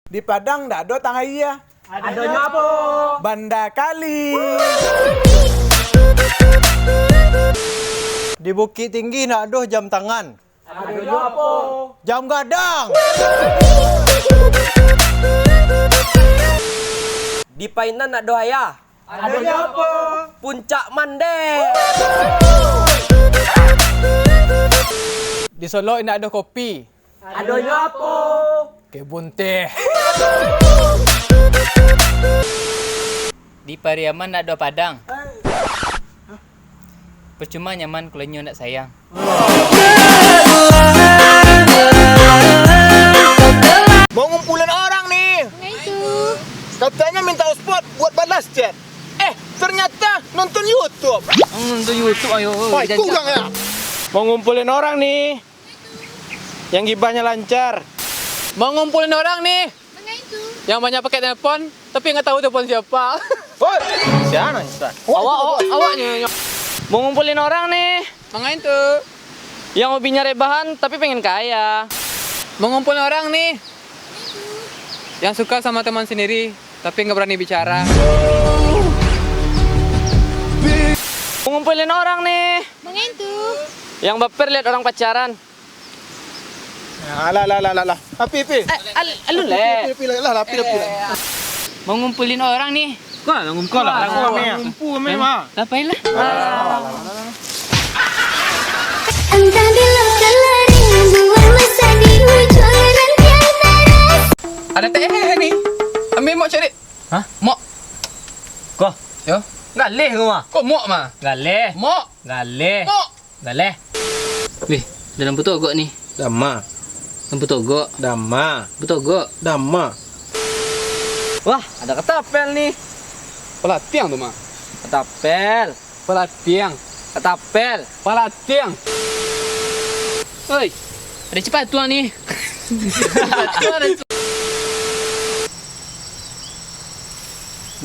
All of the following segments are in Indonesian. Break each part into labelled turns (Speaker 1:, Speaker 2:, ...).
Speaker 1: Di Padang ndak ada tangga iya.
Speaker 2: Adanya apa?
Speaker 1: Banda kali.
Speaker 3: Di Bukit Tinggi nak ada jam tangan.
Speaker 2: Adanya apa?
Speaker 3: Jam gadang.
Speaker 4: Di Painan nak doaya.
Speaker 2: Adanya apa?
Speaker 4: Puncak Mande.
Speaker 5: Di Solo nak ada kopi.
Speaker 2: Adanya apa?
Speaker 5: Kebun teh.
Speaker 6: Di Pariaman nak ada padang. Percuma nyaman kalau nyo nak sayang.
Speaker 1: Mau ngumpulin orang nih. Katanya minta hotspot buat balas chat. Ternyata nonton YouTube.
Speaker 6: Untuk YouTube ayo.
Speaker 1: Woi, kurang ya.
Speaker 3: Mau ngumpulin orang nih. Yang gibahnya lancar.
Speaker 5: Mau ngumpulin orang nih. Yang banyak pakai telepon, tapi nggak tahu telepon siapa.
Speaker 1: Woi, siapa nih?
Speaker 5: Awaknya.
Speaker 3: Mau ngumpulin orang nih.
Speaker 5: Mangain tuh.
Speaker 3: Yang hobinya rebahan tapi pengen kaya.
Speaker 5: Mau ngumpulin orang nih. Yang suka sama teman sendiri, tapi nggak berani bicara.
Speaker 3: Mau ngumpulin orang nih. Yang baper lihat orang pacaran.
Speaker 1: Alah. Api.
Speaker 3: Alu le.
Speaker 1: Api lah.
Speaker 6: Mau ngumpulin orang nih.
Speaker 3: Kau lah ngumpul memang.
Speaker 6: Ngapain lah?
Speaker 7: Entah dilakukan lari buat masa di ujung rantai.
Speaker 5: Ada teh nih. Ambil mok cari.
Speaker 6: Hah?
Speaker 5: Mok.
Speaker 6: Kau.
Speaker 5: Yo.
Speaker 6: Galeh kau mah.
Speaker 5: Kok mok mah?
Speaker 6: Galeh.
Speaker 5: Mok.
Speaker 6: Galeh.
Speaker 5: Mok.
Speaker 6: Galeh. Wih, dalam betogok nih.
Speaker 3: Dama.
Speaker 6: Dalam betogok.
Speaker 3: Dama.
Speaker 6: Betogok.
Speaker 3: Dama.
Speaker 6: Wah, ada ketapel nih.
Speaker 5: Pelatiang tuh mah.
Speaker 6: Ketapel.
Speaker 5: Pelatiang.
Speaker 6: Ketapel.
Speaker 5: Pelatiang.
Speaker 6: Woi, ada cepat tuan nih.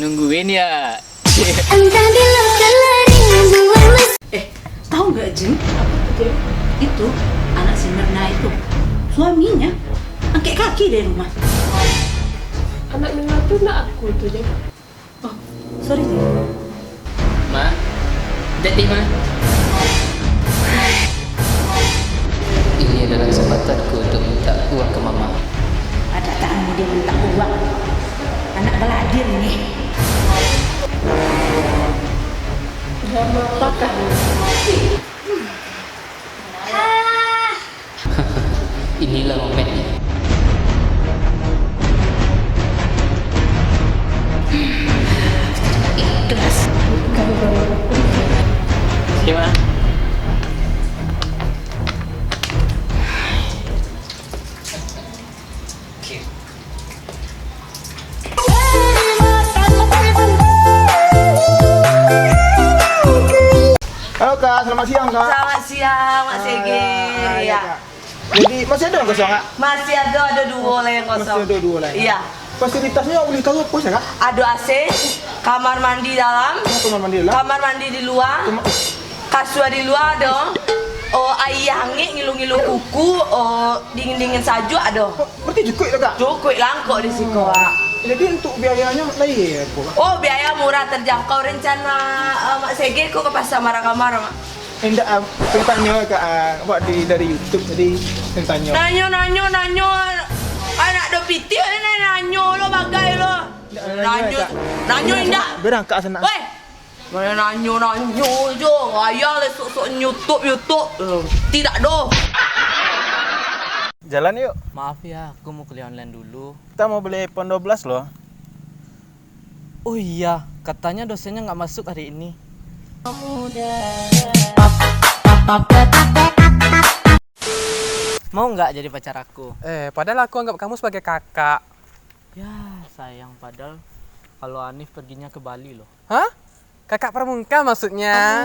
Speaker 6: Nungguin ya.
Speaker 7: Entah dilakukan lari buat masa.
Speaker 8: Tahu nggak Jeng? Itu anak si Mirna itu suaminya angkat kaki dari rumah.
Speaker 9: Anak Mirna tuh nak aku tuh Jeng.
Speaker 8: Oh, sorry Jeng.
Speaker 6: Ma, jadi ma. Ini adalah kesempatanku untuk minta uang ke mama.
Speaker 8: Ada tamu dia minta uang. Anak beladir nih.
Speaker 9: Drama apakah?
Speaker 6: Inilah momennya.
Speaker 8: Ikhlas.
Speaker 6: Gimana?
Speaker 1: Halo Kak, selamat siang Kak.
Speaker 2: Selamat siang, Mak Sege.
Speaker 1: Ya. Kak. Jadi masih ada yang kosong Kak?
Speaker 2: Masih ada dua lah yang kosong.
Speaker 1: Masih ada dua lah.
Speaker 2: Iya.
Speaker 1: Fasilitasnya boleh tahu apa sih Kak?
Speaker 2: Ada AC, kamar mandi dalam,
Speaker 1: Kamar mandi lah.
Speaker 2: kamar mandi di luar, kasur di luar ada. Oh, air hangat ngilu-ngilu kuku, oh dingin-dingin saja ada.
Speaker 1: Berarti cukup lah Kak.
Speaker 2: Cukup langkok di situ, Kak.
Speaker 1: Jadi untuk biayanya lain apa Kak?
Speaker 2: Oh, biaya murah terjangkau. Rencana Mak Sege kok ke pasar Marakamar, Mak?
Speaker 1: Enggak, tanya Kak, buat dari YouTube jadi tanya.
Speaker 2: Nanyo. Anak do piti nanyo lo bagai lo. Nanyo indah.
Speaker 1: Berangkat sana.
Speaker 2: Weh. Mana nanyo jo. Ayah le sok YouTube. Tidak do.
Speaker 3: Jalan yuk.
Speaker 6: Maaf ya, aku mau kuliah online dulu.
Speaker 3: Kita mau beli iPhone 12 loh.
Speaker 6: Oh iya, katanya dosennya nggak masuk hari ini. Mau nggak jadi pacar aku?
Speaker 5: Padahal aku anggap kamu sebagai kakak.
Speaker 6: Ya, sayang padahal kalau Anif perginya ke Bali loh.
Speaker 5: Hah? Kakak pramuka maksudnya?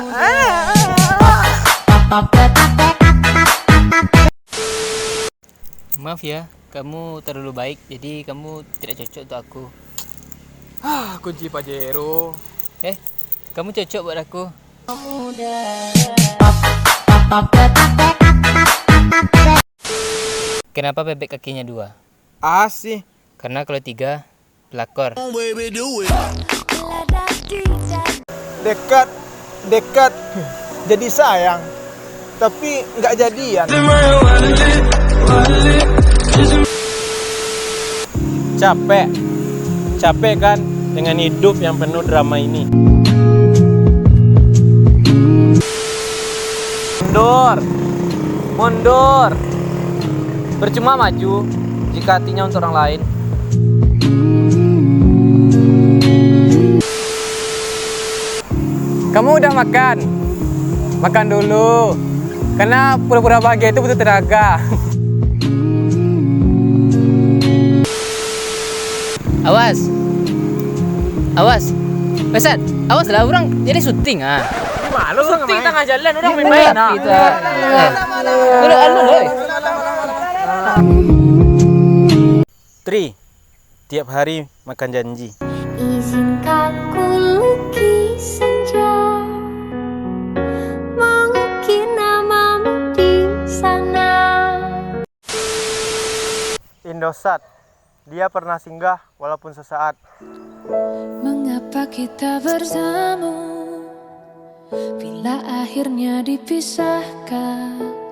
Speaker 6: Maaf ya, kamu terlalu baik, jadi kamu tidak cocok untuk aku.
Speaker 5: Kunci Pajero.
Speaker 6: Kamu cocok buat aku. Kenapa bebek kakinya dua?
Speaker 3: Asih.
Speaker 6: Karena kalau 3 pelakor.
Speaker 1: Dekat jadi sayang, tapi nggak jadian. Capek kan dengan hidup yang penuh drama ini.
Speaker 3: Mundur. Percuma maju jika hatinya untuk orang lain.
Speaker 5: Kamu udah makan? Makan dulu. Karena pura-pura bahagia itu butuh tenaga.
Speaker 6: Awas. Pesat, awas lah orang jadi syuting ah.
Speaker 3: Gimana syuting tengah jalan orang main-main.
Speaker 6: Kita. Udah.
Speaker 1: Tri, tiap hari makan janji.
Speaker 7: Izinkan ku lukis senja, mengukir namamu di sana.
Speaker 1: Indosat, dia pernah singgah walaupun sesaat.
Speaker 7: Mengapa kita bersama bila akhirnya dipisahkan?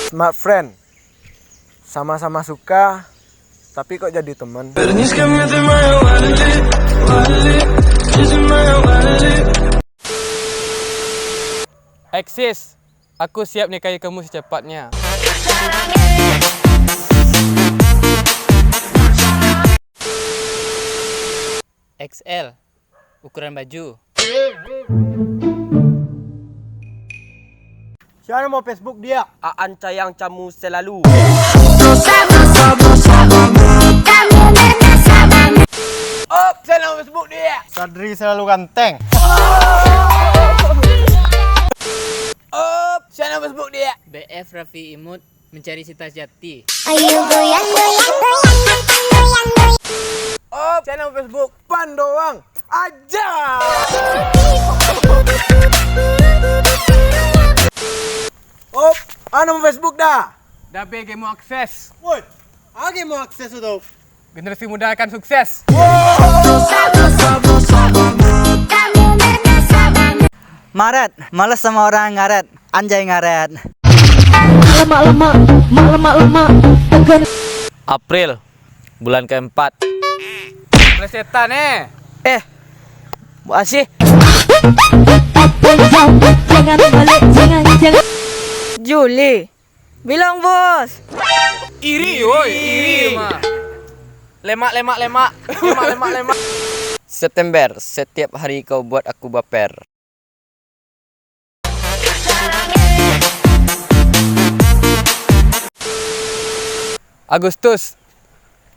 Speaker 1: Smart friend, sama-sama suka, tapi kok jadi teman.
Speaker 5: Eksis, aku siap nikahi kamu secepatnya.
Speaker 6: XL ukuran baju.
Speaker 1: Siapa mau Facebook dia?
Speaker 4: Aan sayang kamu selalu.
Speaker 1: Saya mau Facebook dia. Sadri selalu ganteng. Saya mau Facebook dia.
Speaker 6: BF Raffi Imut mencari cita jati.
Speaker 7: Ayo goyang.
Speaker 1: Channel Facebook Pan doang aja. Mau Facebook dah.
Speaker 5: Dah BG mau akses.
Speaker 1: Woi, age mau akses itu.
Speaker 5: Generasi muda akan sukses.
Speaker 6: Maret, males sama orang ngaret. Anjay ngaret.
Speaker 9: Lemak.
Speaker 3: April, bulan keempat.
Speaker 5: Setan
Speaker 6: Bu Asih. Juli. Bilang bos.
Speaker 5: iri mah.
Speaker 3: Lemak.
Speaker 4: September, setiap hari kau buat aku baper.
Speaker 5: Agustus,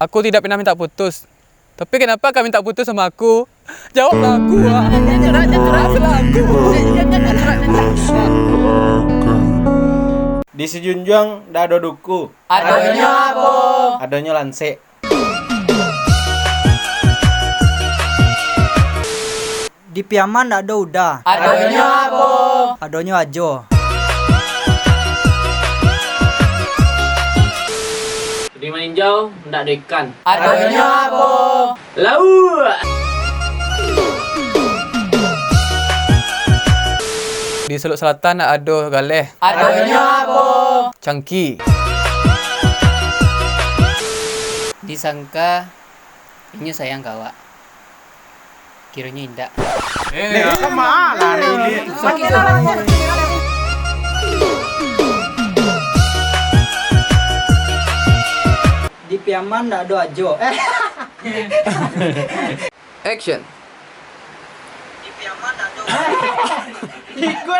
Speaker 5: aku tidak pernah minta putus. Tapi kenapa kau minta putus sama aku? Jawablah aku.
Speaker 1: Di sejunjung dah ada duku.
Speaker 3: Adonya apa?
Speaker 1: Adanya lanse.
Speaker 6: Di Piaman ndak ada udah.
Speaker 3: Adonya apa?
Speaker 6: Adonyo ajo.
Speaker 3: Di Maninjau ndak ada ikan. Adonya apa? Lauk.
Speaker 5: Di Seluk Selatan ada galeh.
Speaker 3: Adonya apa?
Speaker 5: Cangki.
Speaker 6: Disangka ini sayang kawa. Kiranya indah.
Speaker 1: Sama lari ini.
Speaker 6: Di Piaman ndak ada ajo.
Speaker 5: Action.
Speaker 6: Di Piaman ndak ada.